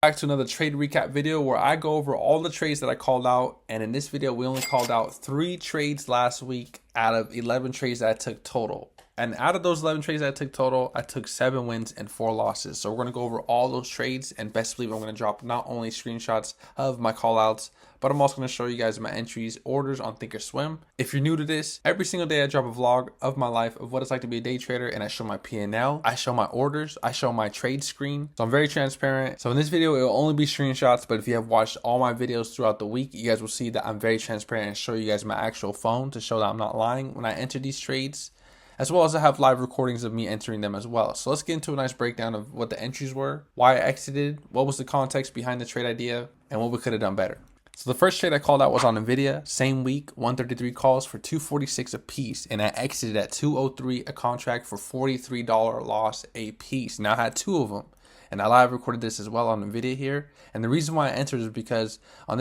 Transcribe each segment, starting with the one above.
Back to another trade recap video where I go over all the trades that I called out, and in this video we only called out 3 trades last week out of 11 trades that I took total. And out of those 11 trades that I took total, I took 7 wins and 4 losses. So we're going to go over all those trades, and best believe I'm going to drop not only screenshots of my call outs, but I'm also going to show you guys my entries, orders on Thinkorswim. If you're new to this, every single day I drop a vlog of my life of what it's like to be a day trader, and I show my P&L, I show my orders, I show my trade screen. So I'm very transparent. So in this video, it will only be screenshots, but if you have watched all my videos throughout the week, you guys will see that I'm very transparent and show you guys my actual phone to show that I'm not lying when I enter these trades, as well as I have live recordings of me entering them as well. So let's get into a nice breakdown of what the entries were, why I exited, what was the context behind the trade idea, and what we could have done better. So the first trade I called out was on Nvidia, same week, 133 calls for 246 a piece, and I exited at 203 a contract for $43 loss a piece. Now I had 2 of them, and I live recorded this as well on Nvidia here. And the reason why I entered is because on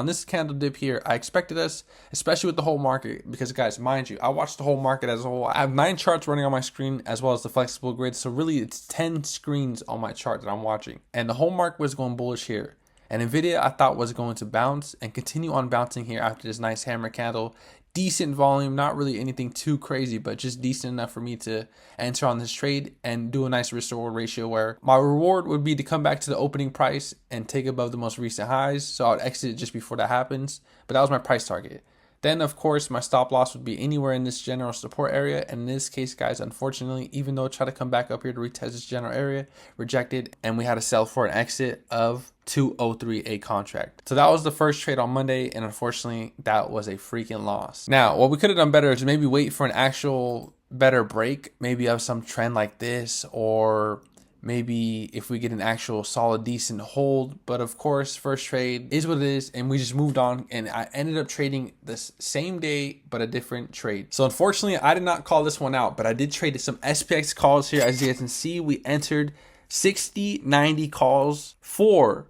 this candle dip here, I expected us, especially with the whole market, because guys, mind you, I watched the whole market as a whole. I have 9 charts running on my screen as well as the flexible grid, so really it's 10 screens on my chart that I'm watching, and the whole market was going bullish here. And Nvidia I thought was going to bounce and continue on bouncing here after this nice hammer candle. Decent volume, not really anything too crazy, but just decent enough for me to enter on this trade and do a nice risk reward ratio where my reward would be to come back to the opening price and take above the most recent highs. So I would exit it just before that happens, but that was my price target. Then, of course, my stop loss would be anywhere in this general support area. And in this case, guys, unfortunately, even though I tried to come back up here to retest this general area, rejected, and we had to sell for an exit of 203 a contract. So that was the first trade on Monday, and unfortunately, that was a freaking loss. Now, what we could have done better is maybe wait for an actual better break, maybe of some trend like this, or maybe if we get an actual solid decent hold. But of course, first trade is what it is, and we just moved on, and I ended up trading this same day but a different trade. So unfortunately, I did not call this one out, but I did trade some SPX calls here. As you guys can see, we entered 90 calls for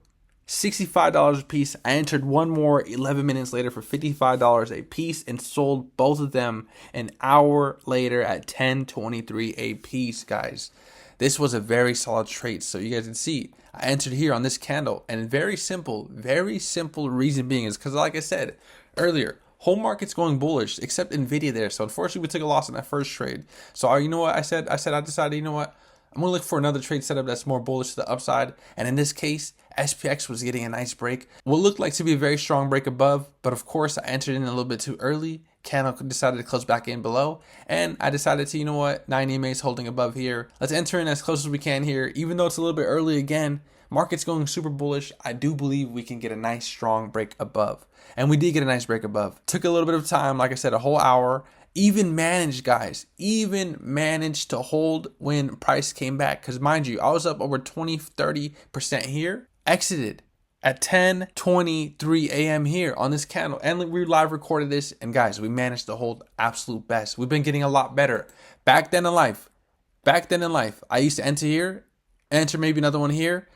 $65 a piece. I entered one more 11 minutes later for $55 a piece and sold both of them an hour later at 10.23 a piece, guys. This was a very solid trade. So you guys can see I entered here on this candle, and very simple reason being is because, like I said earlier, whole market's going bullish except Nvidia there. So unfortunately, we took a loss in that first trade. So you know what I said? I decided, you know what? I'm going to look for another trade setup that's more bullish to the upside. And in this case, SPX was getting a nice break. What looked like to be a very strong break above. But of course, I entered in a little bit too early. Candle decided to close back in below. And I decided to, you know what, 9 EMAs holding above here. Let's enter in as close as we can here. Even though it's a little bit early again, market's going super bullish. I do believe we can get a nice strong break above. And we did get a nice break above. Took a little bit of time, like I said, a whole hour. Even managed, guys, to hold when price came back. Because mind you, I was up over 20-30% here. Exited at 10:23 a.m. here on this candle. And we live recorded this. And guys, we managed to hold absolute best. We've been getting a lot better. Back then in life, I used to enter here, enter maybe another one here.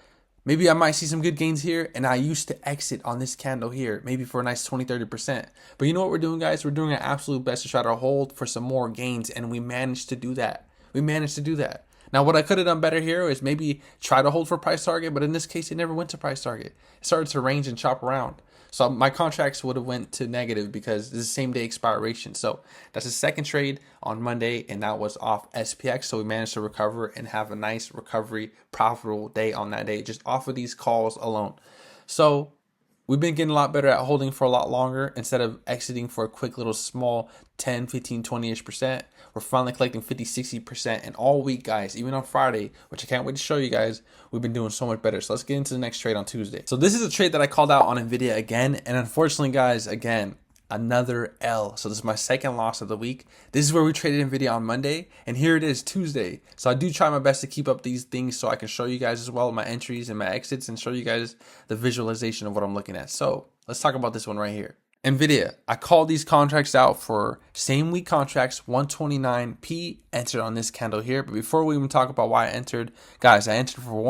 Maybe I might see some good gains here, and I used to exit on this candle here, maybe for a nice 20-30%. But you know what we're doing, guys? We're doing our absolute best to try to hold for some more gains, and we managed to do that. Now, what I could have done better here is maybe try to hold for price target, but in this case, it never went to price target. It started to range and chop around. So my contracts would have went to negative because this is same day expiration. So that's the second trade on Monday, and that was off SPX. So we managed to recover and have a nice recovery, profitable day on that day, just off of these calls alone. So we've been getting a lot better at holding for a lot longer instead of exiting for a quick little small 10, 15, 20-ish%. We're finally collecting 50, 60%. And all week, guys, even on Friday, which I can't wait to show you guys, we've been doing so much better. So let's get into the next trade on Tuesday. So this is a trade that I called out on Nvidia again. And unfortunately, guys, again, another L. So this is my second loss of the week. This is where we traded Nvidia on Monday, and here it is Tuesday. So I do try my best to keep up these things so I can show you guys as well my entries and my exits and show you guys the visualization of what I'm looking at. So let's talk about this one right here. Nvidia, I called these contracts out for same week contracts, 129p, entered on this candle here. But before we even talk about why I entered, guys, I entered for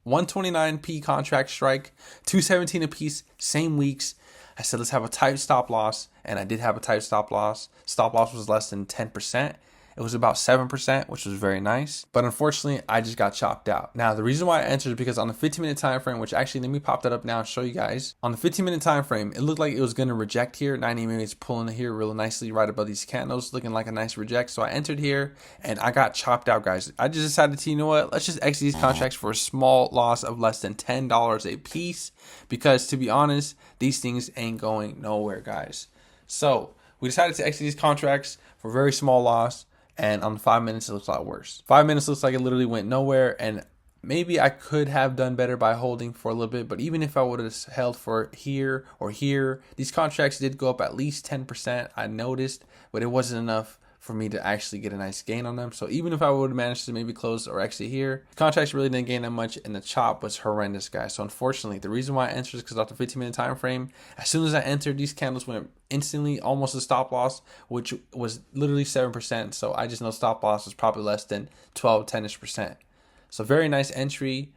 129p contract strike, 217 a piece, same weeks. I said, let's have a tight stop loss. And I did have a tight stop loss. Stop loss was less than 10%. it was about 7%, which was very nice. But unfortunately, I just got chopped out. Now, the reason why I entered is because on the 15-minute time frame, which actually, let me pop that up now and show you guys. On the 15-minute time frame, it looked like it was going to reject here. 90 minutes pulling here really nicely right above these candles, looking like a nice reject. So I entered here and I got chopped out, guys. I just decided to, you know what, let's just exit these contracts for a small loss of less than $10 a piece, because to be honest, these things ain't going nowhere, guys. So we decided to exit these contracts for a very small loss, and on 5 minutes it looks a lot worse. 5 minutes looks like it literally went nowhere, and maybe I could have done better by holding for a little bit, but even if I would have held for here or here, these contracts did go up at least 10%, I noticed, but it wasn't enough for me to actually get a nice gain on them. So even if I would have managed to maybe close or exit here, the contracts really didn't gain that much, and the chop was horrendous, guys. So unfortunately, the reason why I entered is because off the 15-minute time frame, as soon as I entered, these candles went instantly almost a stop loss, which was literally 7%. So I just know stop loss was probably less than 12, 10-ish%. So very nice entry.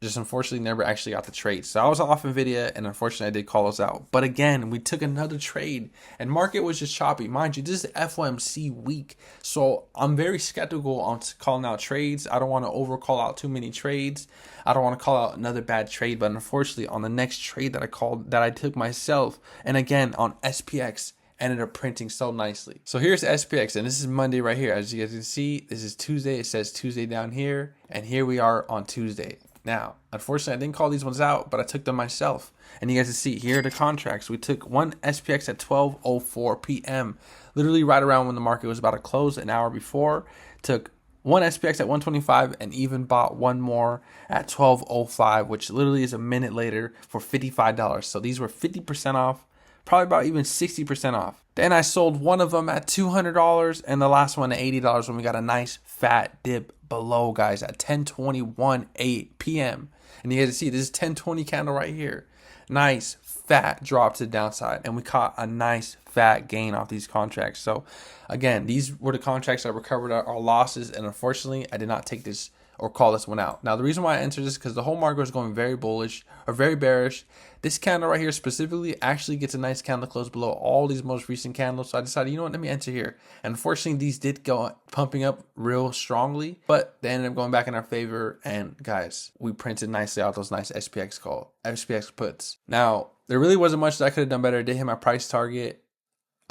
Just unfortunately never actually got the trade. So I was off NVIDIA, and unfortunately I did call us out. But again, we took another trade and market was just choppy. Mind you, this is FOMC week. So I'm very skeptical on calling out trades. I don't want to over call out too many trades. I don't want to call out another bad trade. But unfortunately, on the next trade that I took myself, and again on SPX, ended up printing so nicely. So here's SPX, and this is Monday right here. As you guys can see, this is Tuesday. It says Tuesday down here, and here we are on Tuesday. Now, unfortunately, I didn't call these ones out, but I took them myself. And you guys can see here are the contracts. We took one SPX at 12:04 p.m., literally right around when the market was about to close an hour before. Took one SPX at 125 and even bought one more at 12:05, which literally is a minute later for $55. So these were 50% off, probably about even 60% off. Then I sold one of them at $200 and the last one at $80 when we got a nice fat dip below, guys, at 10:21 p.m. And you guys see this is 10:20 candle right here. Nice fat drop to the downside, and we caught a nice fat gain off these contracts. So again, these were the contracts that recovered our losses, and unfortunately I did not take this or call this one out. Now, the reason why I entered this is because the whole market was going very bullish or very bearish. This candle right here specifically actually gets a nice candle close below all these most recent candles. So I decided, you know what, let me enter here. And unfortunately, these did go pumping up real strongly, but they ended up going back in our favor. And guys, we printed nicely out those nice SPX puts. Now, there really wasn't much that I could have done better. I did hit my price target.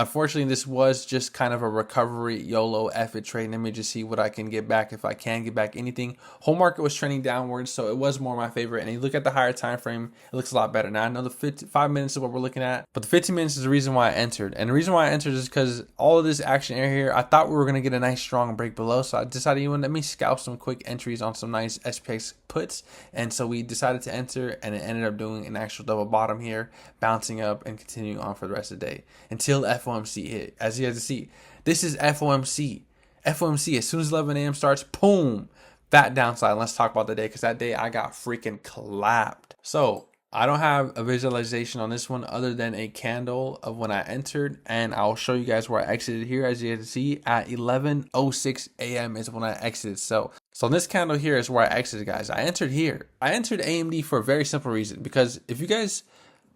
Unfortunately, this was just kind of a recovery YOLO effort trade. Let me just see what I can get back, if I can get back anything. Whole market was trending downwards, so it was more my favorite. And you look at the higher time frame, it looks a lot better. Now I know the 5 minutes is what we're looking at, but the 15 minutes is the reason why I entered. And the reason why I entered is because all of this action area here, I thought we were gonna get a nice strong break below. So I decided, you know, let me scalp some quick entries on some nice SPX puts. And so we decided to enter, and it ended up doing an actual double bottom here, bouncing up and continuing on for the rest of the day until FOMC hit. As you guys can see, this is FOMC. FOMC, as soon as 11 a.m. starts, boom, fat downside. Let's talk about the day, because that day I got freaking clapped. So I don't have a visualization on this one other than a candle of when I entered, and I'll show you guys where I exited here. As you can see, at 11:06 a.m. is when I exited. So this candle here is where I exited, guys. I entered here. I entered AMD for a very simple reason, because if you guys,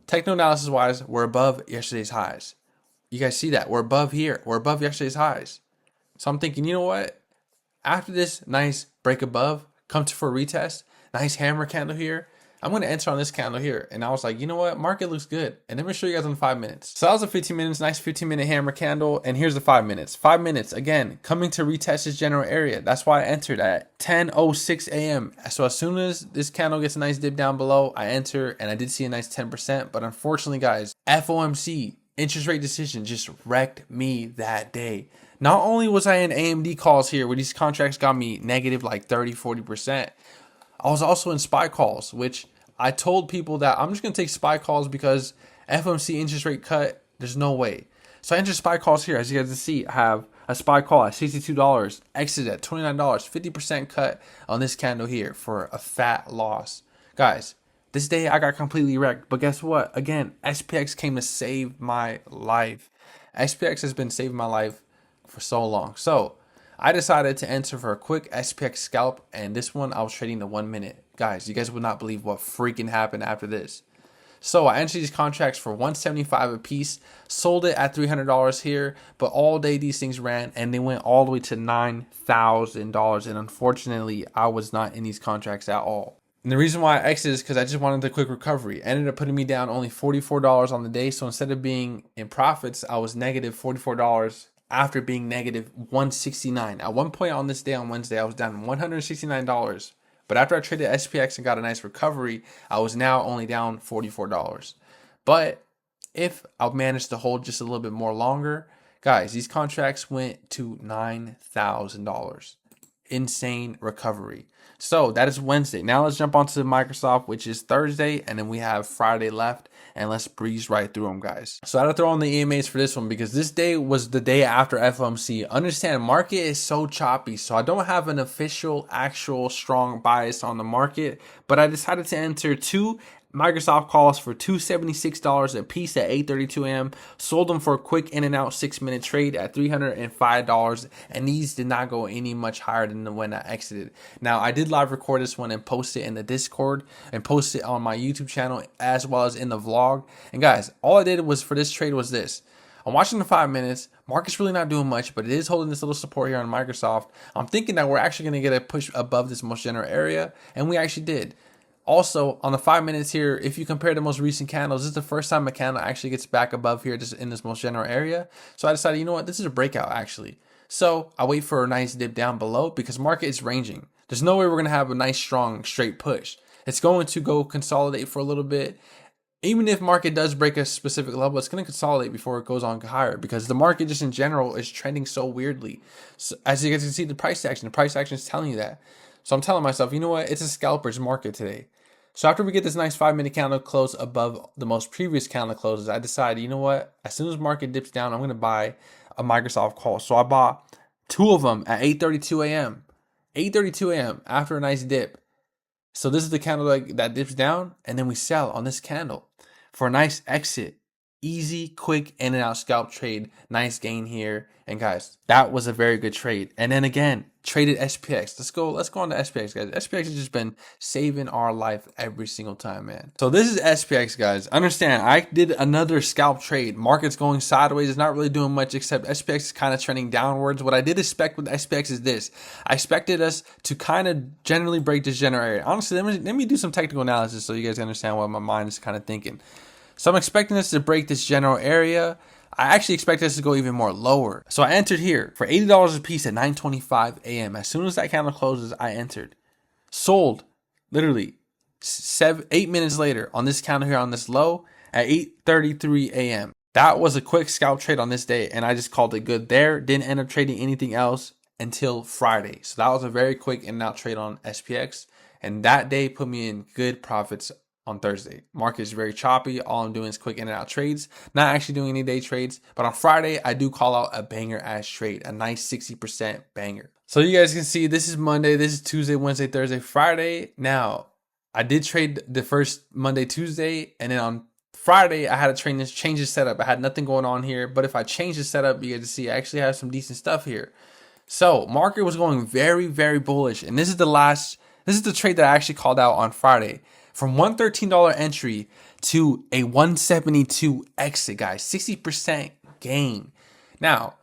techno analysis wise, we're above yesterday's highs. You guys see that? We're above here. We're above yesterday's highs. So I'm thinking, you know what? After this nice break above, come to for a retest, nice hammer candle here, I'm going to enter on this candle here. And I was like, you know what? Market looks good. And let me show you guys on 5 minutes. So that was the 15 minutes, nice 15-minute hammer candle. And here's the 5 minutes. 5 minutes, again, coming to retest this general area. That's why I entered at 10:06 a.m. So as soon as this candle gets a nice dip down below, I enter, and I did see a nice 10%. But unfortunately, guys, FOMC, interest rate decision, just wrecked me that day. Not only was I in AMD calls here where these contracts got me negative like 30-40%, I was also in SPY calls, which I told people that I'm just going to take SPY calls because FOMC interest rate cut, there's no way. So I entered SPY calls here. As you guys can see, I have a SPY call at $62, exit at $29, 50% cut on this candle here for a fat loss. Guys, this day I got completely wrecked, but guess what? Again, SPX came to save my life. SPX has been saving my life for so long. So I decided to enter for a quick SPX scalp, and this one I was trading the 1 minute. Guys, you guys would not believe what freaking happened after this. So I entered these contracts for $175 a piece, sold it at $300 here, but all day these things ran and they went all the way to $9,000. And unfortunately, I was not in these contracts at all. And the reason why I exited is because I just wanted the quick recovery. Ended up putting me down only $44 on the day. So instead of being in profits, I was negative $44 after being negative $169. At one point on this day on Wednesday, I was down $169. But after I traded SPX and got a nice recovery, I was now only down $44. But if I managed to hold just a little bit more longer, guys, these contracts went to $9,000. Insane recovery. So that is Wednesday. Now let's jump onto Microsoft, which is Thursday, and then we have Friday left, and let's breeze right through them, guys. So I had to throw on the EMAs for this one because this day was the day after FOMC. Understand, market is so choppy, so I don't have an official, actual strong bias on the market, but I decided to enter two Microsoft calls for $276 a piece at 8:32 a.m. Sold them for a quick in and out 6-minute trade at $305, and these did not go any much higher than when I exited. Now I did live record this one and post it in the Discord and post it on my YouTube channel as well as in the vlog. And guys, all I did was for this trade was this. I'm watching the 5 minutes. Market's really not doing much, but it is holding this little support here on Microsoft. I'm thinking that we're actually going to get a push above this most general area, and we actually did. Also, on the 5 minutes here, if you compare the most recent candles, this is the first time a candle actually gets back above here just in this most general area. So I decided, you know what, this is a breakout actually. So I wait for a nice dip down below because market is ranging. There's no way we're going to have a nice, strong, straight push. It's going to go consolidate for a little bit. Even if market does break a specific level, it's going to consolidate before it goes on higher because the market just in general is trending so weirdly. So as you guys can see, the price action is telling you that. So I'm telling myself, you know what? It's a scalper's market today. So after we get this nice 5-minute candle close above the most previous candle closes, I decided, you know what? As soon as market dips down, I'm going to buy a Microsoft call. So I bought two of them at 8:32 a.m. 8:32 a.m. after a nice dip. So this is the candle that dips down, and then we sell on this candle for a nice exit. Easy, quick, in and out scalp trade. Nice gain here. And guys, that was a very good trade. And then again, traded SPX. Let's go on to SPX, guys. SPX has just been saving our life every single time, man. So this is SPX, guys. Understand, I did another scalp trade. Market's going sideways. It's not really doing much except SPX is kind of trending downwards. What I did expect with SPX is this. I expected us to kind of generally break this general area. Honestly, let me do some technical analysis so you guys understand what my mind is kind of thinking. So I'm expecting this to break this general area. I actually expect this to go even more lower. So I entered here for $80 a piece at 9:25 a.m. As soon as that candle closes, I entered. Sold literally 8 minutes later on this candle here on this low at 8:33 a.m. That was a quick scalp trade on this day, and I just called it good there. Didn't end up trading anything else until Friday. So that was a very quick in and out trade on SPX. And that day put me in good profits on Thursday. Market is very choppy. All I'm doing is quick in and out trades. Not actually doing any day trades. But on Friday, I do call out a banger ass trade. A nice 60% banger. So you guys can see this is Monday. This is Tuesday, Wednesday, Thursday, Friday. Now, I did trade the first Monday, Tuesday. And then on Friday, I had to change the setup. I had nothing going on here. But if I change the setup, you guys see I actually have some decent stuff here. So market was going very, very bullish. And this is the trade that I actually called out on Friday. From $113 entry to a $172 exit, guys. 60% gain. Now,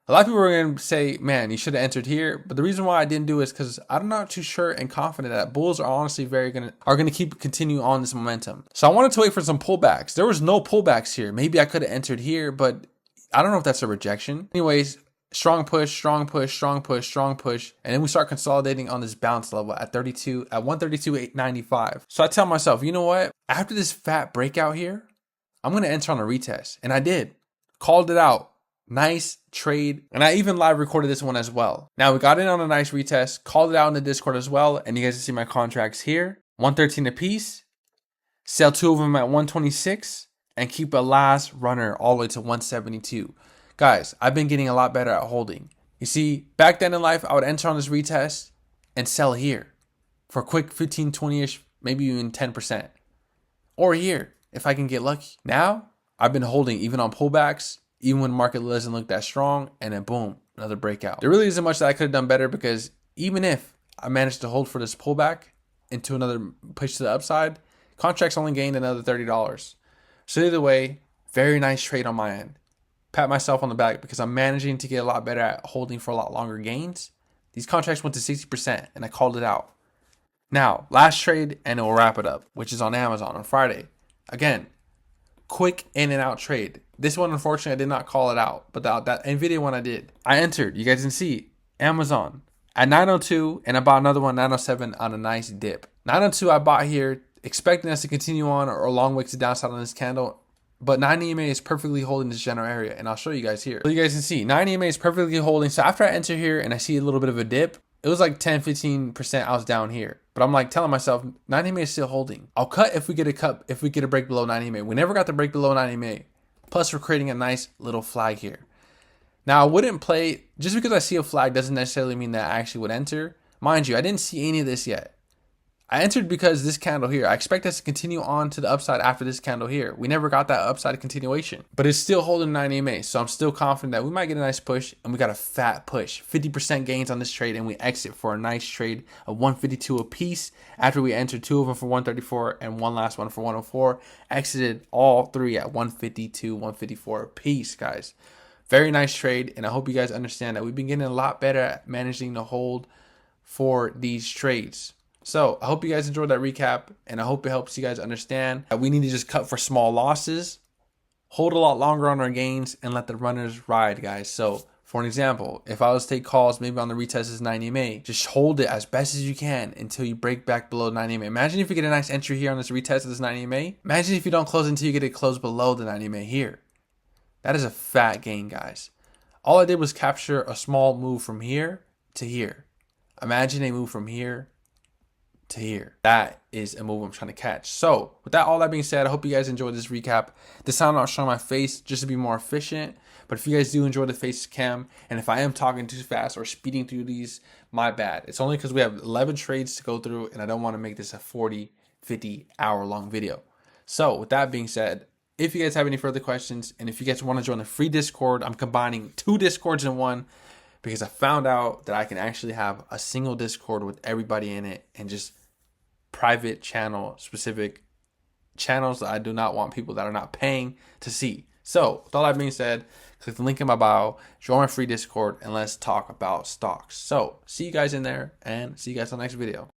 a lot of people are going to say, man, you should have entered here. But the reason why I didn't do it is because I'm not too sure and confident that bulls are honestly going to continue on this momentum. So I wanted to wait for some pullbacks. There was no pullbacks here. Maybe I could have entered here, but I don't know if that's a rejection. Anyways, strong push, strong push, strong push, strong push. And then we start consolidating on this bounce level at 132.895. So I tell myself, you know what? After this fat breakout here, I'm going to enter on a retest. And I did. Called it out. Nice trade. And I even live recorded this one as well. Now we got in on a nice retest. Called it out in the Discord as well. And you guys can see my contracts here. 113 a piece. Sell two of them at 126. And keep a last runner all the way to 172. Guys, I've been getting a lot better at holding. You see, back then in life, I would enter on this retest and sell here for a quick 15, 20-ish, maybe even 10%. Or here, if I can get lucky. Now, I've been holding even on pullbacks, even when the market doesn't look that strong, and then boom, another breakout. There really isn't much that I could have done better because even if I managed to hold for this pullback into another push to the upside, Contracts only gained another $30. So either way, very nice trade on my end. Pat myself on the back because I'm managing to get a lot better at holding for a lot longer gains. These contracts went to 60% and I called it out. Now, last trade and it will wrap it up, which is on Amazon on Friday. Again, quick in and out trade. This one, unfortunately, I did not call it out, but that NVIDIA one I did. I entered, you guys can see, Amazon at 902 and I bought another one 907 on a nice dip. 902 I bought here, expecting us to continue on or a long wick to downside on this candle. But 9 EMA is perfectly holding this general area, and I'll show you guys here. So you guys can see 9 EMA is perfectly holding. So after I enter here and I see a little bit of a dip, it was like 10-15% I was down here. But I'm like telling myself 9 EMA is still holding. I'll cut if we get a break below 9 EMA. We never got the break below 9 EMA. Plus we're creating a nice little flag here. Now I wouldn't play, just because I see a flag doesn't necessarily mean that I actually would enter. Mind you, I didn't see any of this yet. I entered because this candle here, I expect us to continue on to the upside after this candle here. We never got that upside continuation, but it's still holding 9 EMA. So I'm still confident that we might get a nice push, and we got a fat push, 50% gains on this trade, and we exit for a nice trade of 152 a piece after we entered 2 of them for 134 and one last one for 104. Exited all 3 at 152, 154 a piece, guys. Very nice trade, and I hope you guys understand that we've been getting a lot better at managing the hold for these trades. So I hope you guys enjoyed that recap, and I hope it helps you guys understand that we need to just cut for small losses, hold a lot longer on our gains, and let the runners ride, guys. So for an example, if I was to take calls maybe on the retest as 9 EMA, just hold it as best as you can until you break back below 9 EMA. Imagine if you get a nice entry here on this retest of this 9 EMA. Imagine if you don't close until you get it closed below the 9 EMA here. That is a fat gain, guys. All I did was capture a small move from here to here. Imagine a move from here to here. That is a move I'm trying to catch. So with that, all that being said, I hope you guys enjoyed this recap. This time I'm not showing my face just to be more efficient, but if you guys do enjoy the face cam, and if I am talking too fast or speeding through these, my bad. It's only because we have 11 trades to go through and I don't want to make this a 40, 50 hour long video. So with that being said, if you guys have any further questions, and if you guys want to join the free Discord, I'm combining 2 Discords in one, because I found out that I can actually have a single Discord with everybody in it and just private channel specific channels that I do not want people that are not paying to see. So with all that being said, click the link in my bio, join my free Discord, and let's talk about stocks. So see you guys in there, and see you guys on the next video.